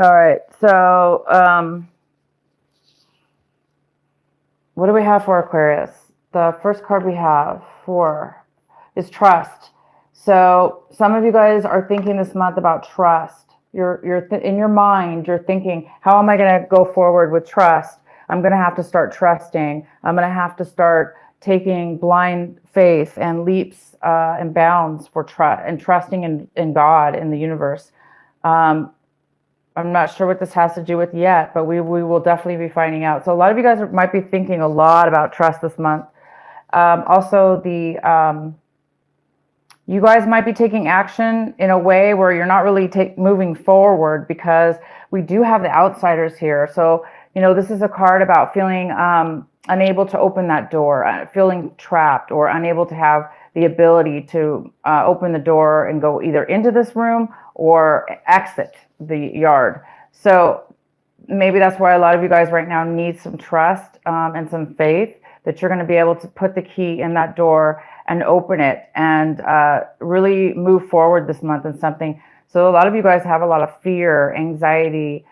All right. So, what do we have for Aquarius? The first card we have for is trust. So, some of you guys are thinking this month about trust. In your mind, you're thinking, how am I going to go forward with trust? I'm going to have to start trusting. I'm going to have to start taking blind faith and leaps and bounds for trust and trusting in God, in the universe. Um, I'm not sure what this has to do with yet, but we will definitely be finding out. So a lot of you guys might be thinking a lot about trust this month. Also, you guys might be taking action in a way where you're not really moving forward, because we do have the outsiders here. So, this is a card about feeling unable to open that door, feeling trapped, or unable to have the ability to open the door and go either into this room or exit the yard. So maybe that's why a lot of you guys right now need some trust and some faith that you're going to be able to put the key in that door and open it and really move forward this month in something. So a lot of you guys have a lot of fear, anxiety,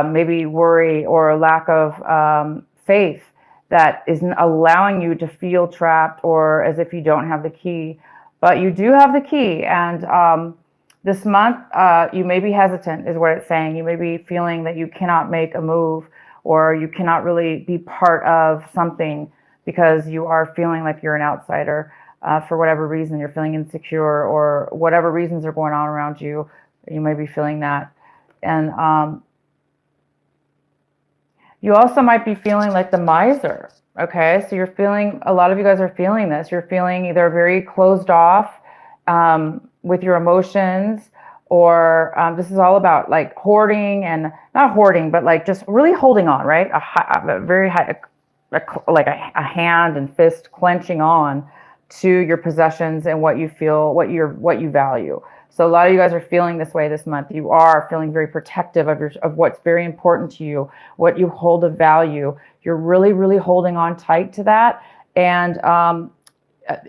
maybe worry, or a lack of faith that isn't allowing you to feel trapped or as if you don't have the key. But you do have the key, and this month you may be hesitant, is what it's saying. You may be feeling that you cannot make a move, or you cannot really be part of something because you are feeling like you're an outsider. For whatever reason, you're feeling insecure, or whatever reasons are going on around you, you may be feeling that. And you also might be feeling like the miser. Okay, so a lot of you guys are feeling this. You're feeling either very closed off with your emotions, or this is all about like hoarding, and not hoarding, but like just really holding on, right? A very high, like a hand and fist clenching on to your possessions and what you feel, what you value. So a lot of you guys are feeling this way this month. You are feeling very protective of what's very important to you, what you hold of value. You're really, really holding on tight to that. And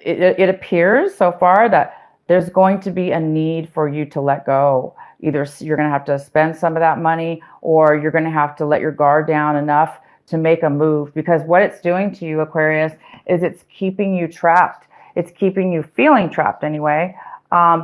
it appears so far that there's going to be a need for you to let go. Either you're going to have to spend some of that money, or you're going to have to let your guard down enough to make a move, because what it's doing to you, Aquarius, is it's keeping you trapped. It's keeping you feeling trapped anyway,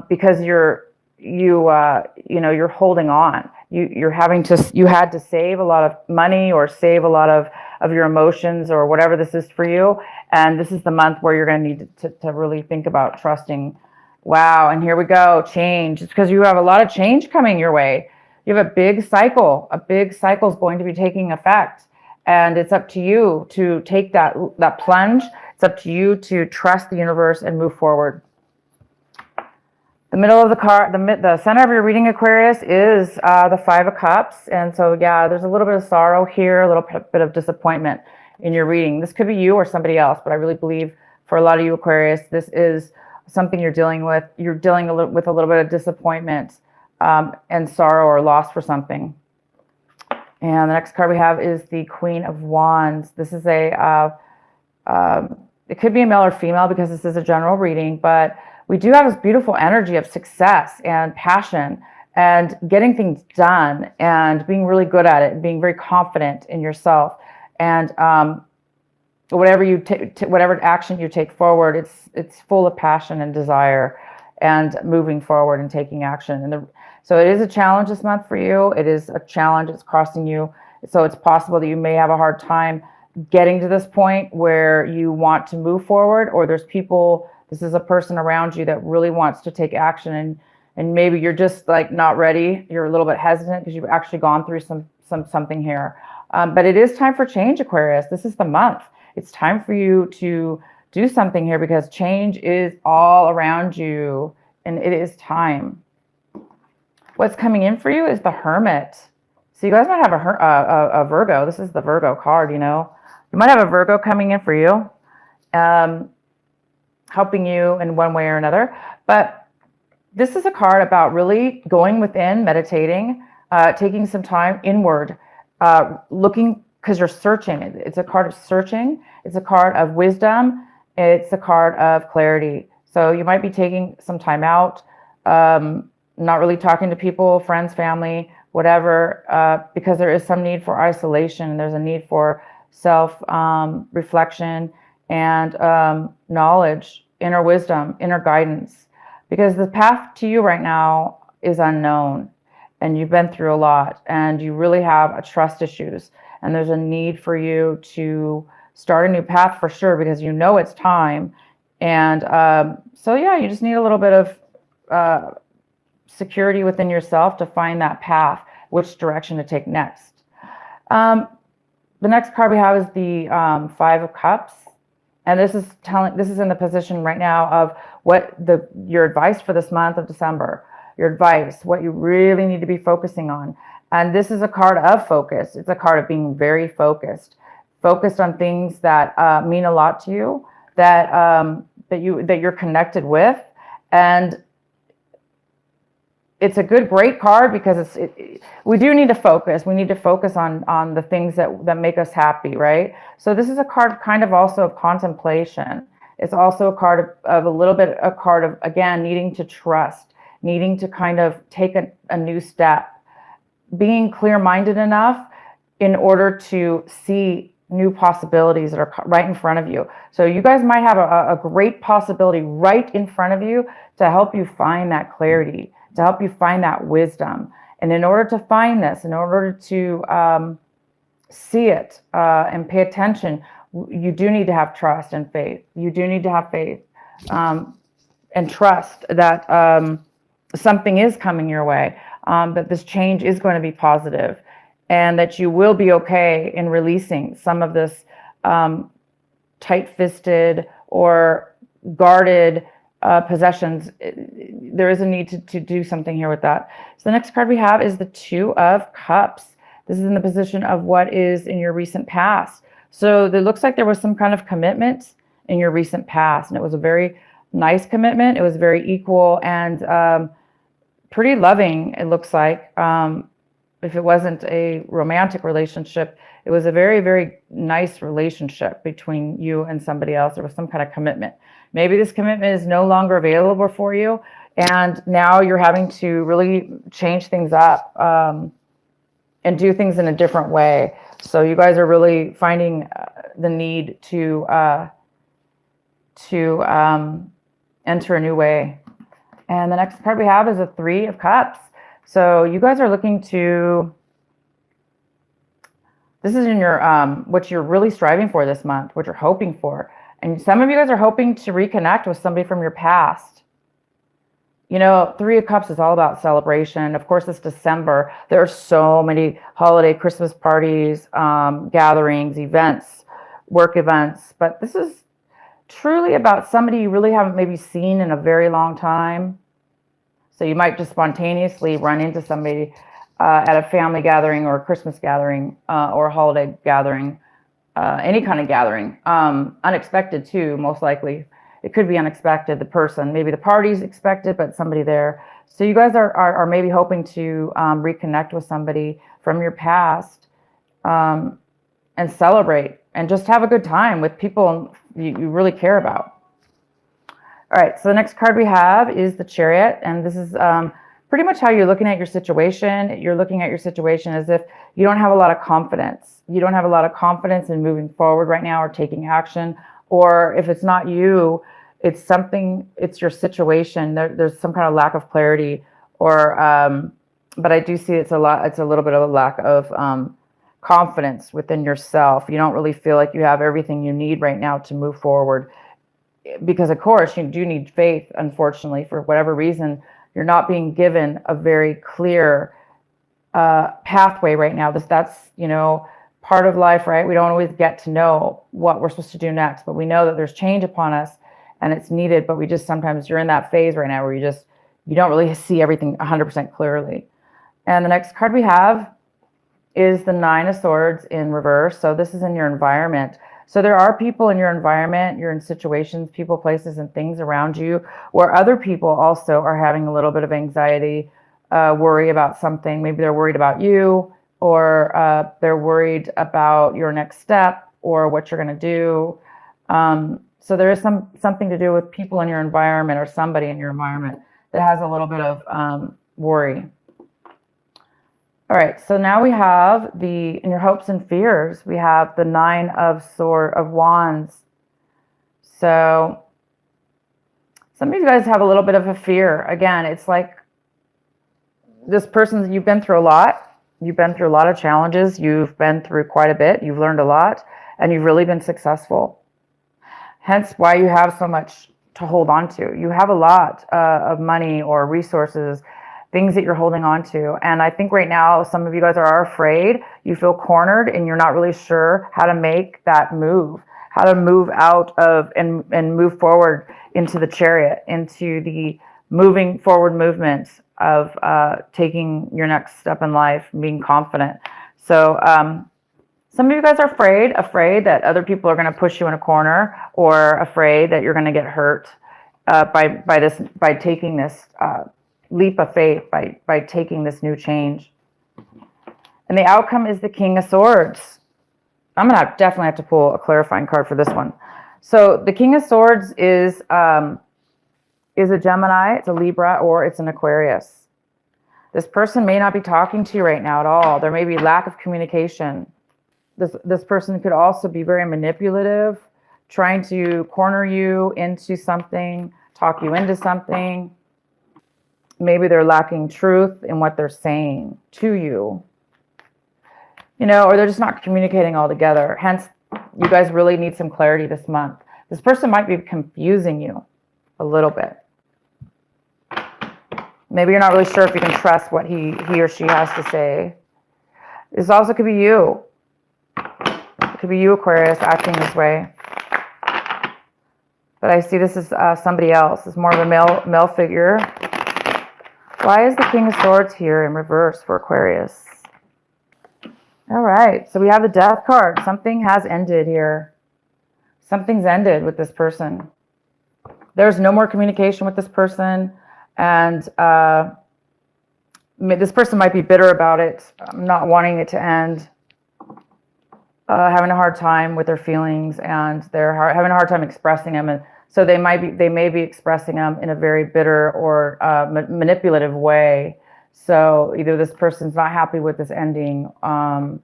because you're holding on. You had to save a lot of money, or save a lot of your emotions, or whatever this is for you. And this is the month where you're going to need to really think about trusting. Wow. And here we go. Change. It's because you have a lot of change coming your way. You have a big cycle. A big cycle is going to be taking effect. And it's up to you to take that plunge. It's up to you to trust the universe and move forward. The middle of the card, the center of your reading, Aquarius, is the Five of Cups. And so, yeah, there's a little bit of sorrow here, a little bit of disappointment in your reading. This could be you or somebody else, but I really believe for a lot of you, Aquarius, this is something you're dealing with. You're dealing with a little bit of disappointment and sorrow or loss for something. And the next card we have is the Queen of Wands. This is it could be a male or female, because this is a general reading, but we do have this beautiful energy of success and passion and getting things done and being really good at it and being very confident in yourself. And whatever action you take forward, it's full of passion and desire and moving forward and taking action. So it is a challenge this month for you. It is a challenge. It's crossing you. So it's possible that you may have a hard time getting to this point where you want to move forward, or this is a person around you that really wants to take action, and maybe you're just like not ready. You're a little bit hesitant because you've actually gone through something here. But it is time for change, Aquarius. This is the month. It's time for you to do something here, because change is all around you, and it is time. What's coming in for you is the Hermit. So you guys might have a Virgo. This is the Virgo card, You might have a Virgo coming in for you, helping you in one way or another. But this is a card about really going within, meditating, taking some time inward, looking, because you're searching. It's a card of searching. It's a card of wisdom. It's a card of clarity. So you might be taking some time out, not really talking to people, friends, family, whatever, because there is some need for isolation, and there's a need for self reflection and knowledge, inner wisdom, inner guidance, because the path to you right now is unknown, and you've been through a lot, and you really have a trust issues, and there's a need for you to start a new path for sure, because you know it's time. And so yeah, you just need a little bit of security within yourself to find that path, which direction to take next. The next card we have is the Five of Cups. And this is in the position right now of what your advice for this month of December, your advice, what you really need to be focusing on. And this is a card of focus. It's a card of being very focused on things that mean a lot to you, that you're connected with. And it's a great card, because we do need to focus. We need to focus on the things that make us happy, right? So this is a card kind of also of contemplation. It's also a card of a card of, again, needing to trust, needing to kind of take a new step, being clear-minded enough in order to see new possibilities that are right in front of you. So you guys might have a great possibility right in front of you to help you find that clarity, to help you find that wisdom. And in order to find this, in order to see it and pay attention, you do need to have trust and faith. You do need to have faith and trust that something is coming your way, that this change is going to be positive, and that you will be okay in releasing some of this tight-fisted or guarded possessions. There is a need to do something here with that. So the next card we have is the Two of Cups. This is in the position of what is in your recent past. So it looks like there was some kind of commitment in your recent past, and it was a very nice commitment. It was very equal and pretty loving, it looks like. If it wasn't a romantic relationship, it was a very, very nice relationship between you and somebody else. There was some kind of commitment. Maybe this commitment is no longer available for you, and now you're having to really change things up and do things in a different way. So you guys are really finding the need to enter a new way. And the next card we have is a Three of Cups. So you guys are looking to, this is in your, what you're really striving for this month, what you're hoping for. And some of you guys are hoping to reconnect with somebody from your past. You know, Three of Cups is all about celebration. Of course, it's December. There are so many holiday, Christmas parties, gatherings, events, work events. But this is truly about somebody you really haven't maybe seen in a very long time. So you might just spontaneously run into somebody at a family gathering or a Christmas gathering or a holiday gathering, any kind of gathering. Unexpected too, most likely. It could be unexpected, the person. Maybe the party's expected, but somebody there. So you guys are maybe hoping to reconnect with somebody from your past and celebrate and just have a good time with people you really care about. All right, so the next card we have is the Chariot, and this is pretty much how you're looking at your situation. You're looking at your situation as if you don't have a lot of confidence. You don't have a lot of confidence in moving forward right now or taking action, or if it's not you, it's something, it's your situation. There's some kind of lack of clarity, or but I do see it's a little bit of a lack of confidence within yourself. You don't really feel like you have everything you need right now to move forward. Because of course you do need faith. Unfortunately, for whatever reason, you're not being given a very clear pathway right now. That's part of life, right? We don't always get to know what we're supposed to do next, but we know that there's change upon us and it's needed. But we just sometimes you're in that phase right now where you don't really see everything 100% clearly. And the next card we have is the Nine of Swords in reverse. So this is in your environment. So there are people in your environment, you're in situations, people, places, and things around you where other people also are having a little bit of anxiety, worry about something. Maybe they're worried about you, or they're worried about your next step or what you're going to do. So there is something to do with people in your environment or somebody in your environment that has a little bit of worry. All right, so now we have in your hopes and fears, we have the Nine of Wands. So some of you guys have a little bit of a fear. Again, it's like this person, you've been through a lot. You've been through a lot of challenges. You've been through quite a bit. You've learned a lot, and you've really been successful. Hence why you have so much to hold on to. You have a lot of money or resources, things that you're holding on to. And I think right now, some of you guys are afraid. You feel cornered and you're not really sure how to make that move, how to move out of and move forward into the Chariot, into the moving forward movement of taking your next step in life, being confident. So some of you guys are afraid that other people are going to push you in a corner, or afraid that you're going to get hurt by taking this leap of faith, by taking this new change. And the outcome is the King of Swords. I'm going to definitely have to pull a clarifying card for this one. So the King of Swords is a Gemini, it's a Libra, or it's an Aquarius. This person may not be talking to you right now at all. There may be lack of communication. This person could also be very manipulative, trying to corner you into something, talk you into something. Maybe they're lacking truth in what they're saying to you, or they're just not communicating altogether. Hence, you guys really need some clarity this month. This person might be confusing you a little bit. Maybe you're not really sure if you can trust what he or she has to say. This also could be you. It could be you, Aquarius, acting this way. But I see this as somebody else. It's more of a male figure. Why is the King of Swords here in reverse for Aquarius? All right, so we have the Death card. Something has ended here. Something's ended with this person. There's no more communication with this person, and this person might be bitter about it, not wanting it to end. Having a hard time with their feelings, and they're having a hard time expressing them, and so they may be expressing them in a very bitter or manipulative way. So either this person's not happy with this ending, and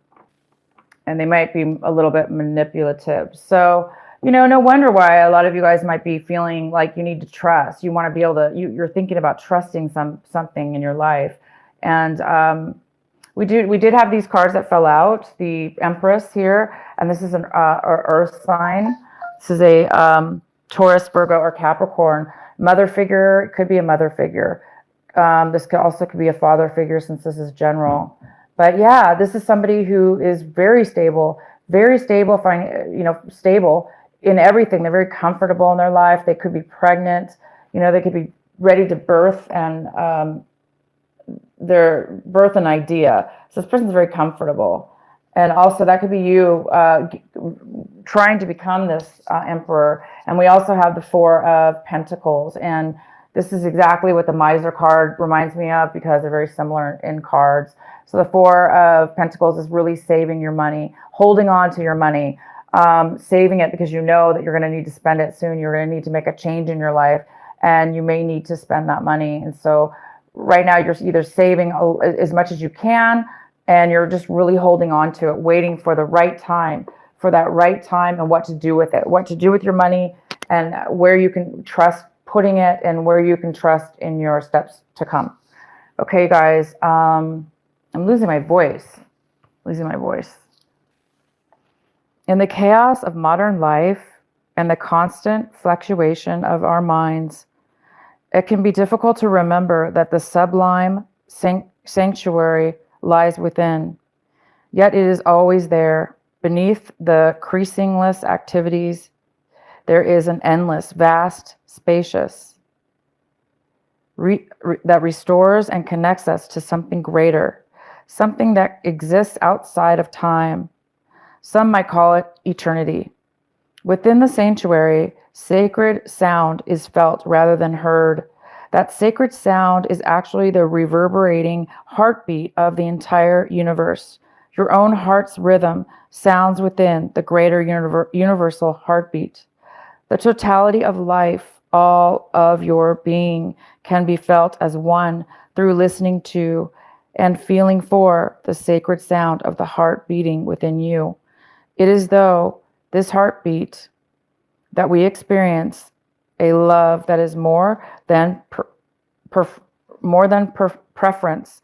they might be a little bit manipulative. So no wonder why a lot of you guys might be feeling like you need to trust. You want to be able to. You're thinking about trusting something in your life, and we did have these cards that fell out. The Empress here, and this is an Earth sign. This is a Taurus, Virgo, or Capricorn. Mother figure, it could be a mother figure. This could be a father figure, since this is general. But yeah, this is somebody who is very stable, stable in everything. They're very comfortable in their life. They could be pregnant. They could be ready to birth and their birth an idea. So this person's very comfortable. And also that could be you trying to become this emperor. And we also have the Four of Pentacles. And this is exactly what the Miser card reminds me of, because they're very similar in cards. So the Four of Pentacles is really saving your money, holding on to your money, saving it because you know that you're going to need to spend it soon. You're going to need to make a change in your life, and you may need to spend that money. And so right now you're either saving as much as you can, and you're just really holding on to it, waiting for the right time, and what to do with it, what to do with your money, and where you can trust putting it, and where you can trust in your steps to come. Okay, guys, I'm losing my voice. In the chaos of modern life and the constant fluctuation of our minds, it can be difficult to remember that the sublime sanctuary lies within. Yet it is always there. Beneath the ceaseless activities, there is an endless, vast, spacious, that restores and connects us to something greater, something that exists outside of time. Some might call it eternity. Within the sanctuary, sacred sound is felt rather than heard. That sacred sound is actually the reverberating heartbeat of the entire universe. Your own heart's rhythm sounds within the greater universal heartbeat. The totality of life, all of your being, can be felt as one through listening to and feeling for the sacred sound of the heart beating within you. It is though this heartbeat that we experience a love that is more than preference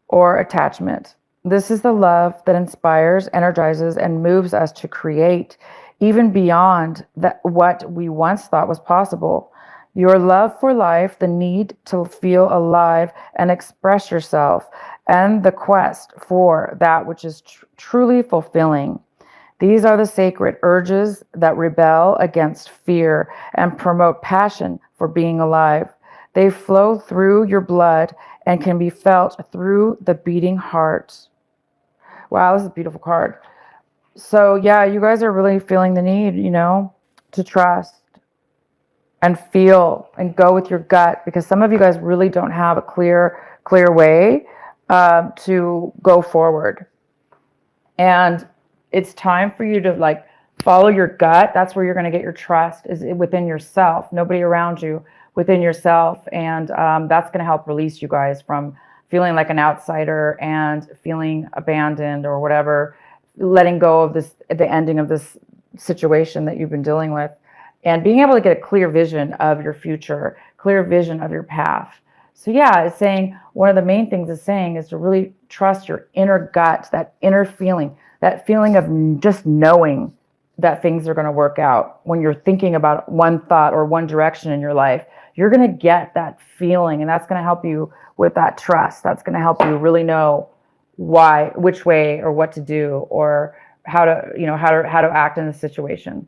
or attachment. This is the love that inspires, energizes, and moves us to create even beyond what we once thought was possible. Your love for life, the need to feel alive and express yourself, and the quest for that which is truly fulfilling. These are the sacred urges that rebel against fear and promote passion for being alive. They flow through your blood and can be felt through the beating heart. Wow, this is a beautiful card. So yeah, you guys are really feeling the need, to trust and feel and go with your gut, because some of you guys really don't have a clear way to go forward. And it's time for you to like follow your gut. That's where you're going to get your trust, is within yourself, nobody around you, within yourself. And that's going to help release you guys from feeling like an outsider and feeling abandoned or whatever, letting go of the ending of this situation that you've been dealing with, and being able to get a clear vision of your future, clear vision of your path. So yeah, it's saying one of the main things it's saying is to really trust your inner gut, that inner feeling, that feeling of just knowing that things are going to work out. When you're thinking about one thought or one direction in your life, you're going to get that feeling, and that's going to help you with that trust. That's going to help you really know which way or what to do, or how to act in a situation.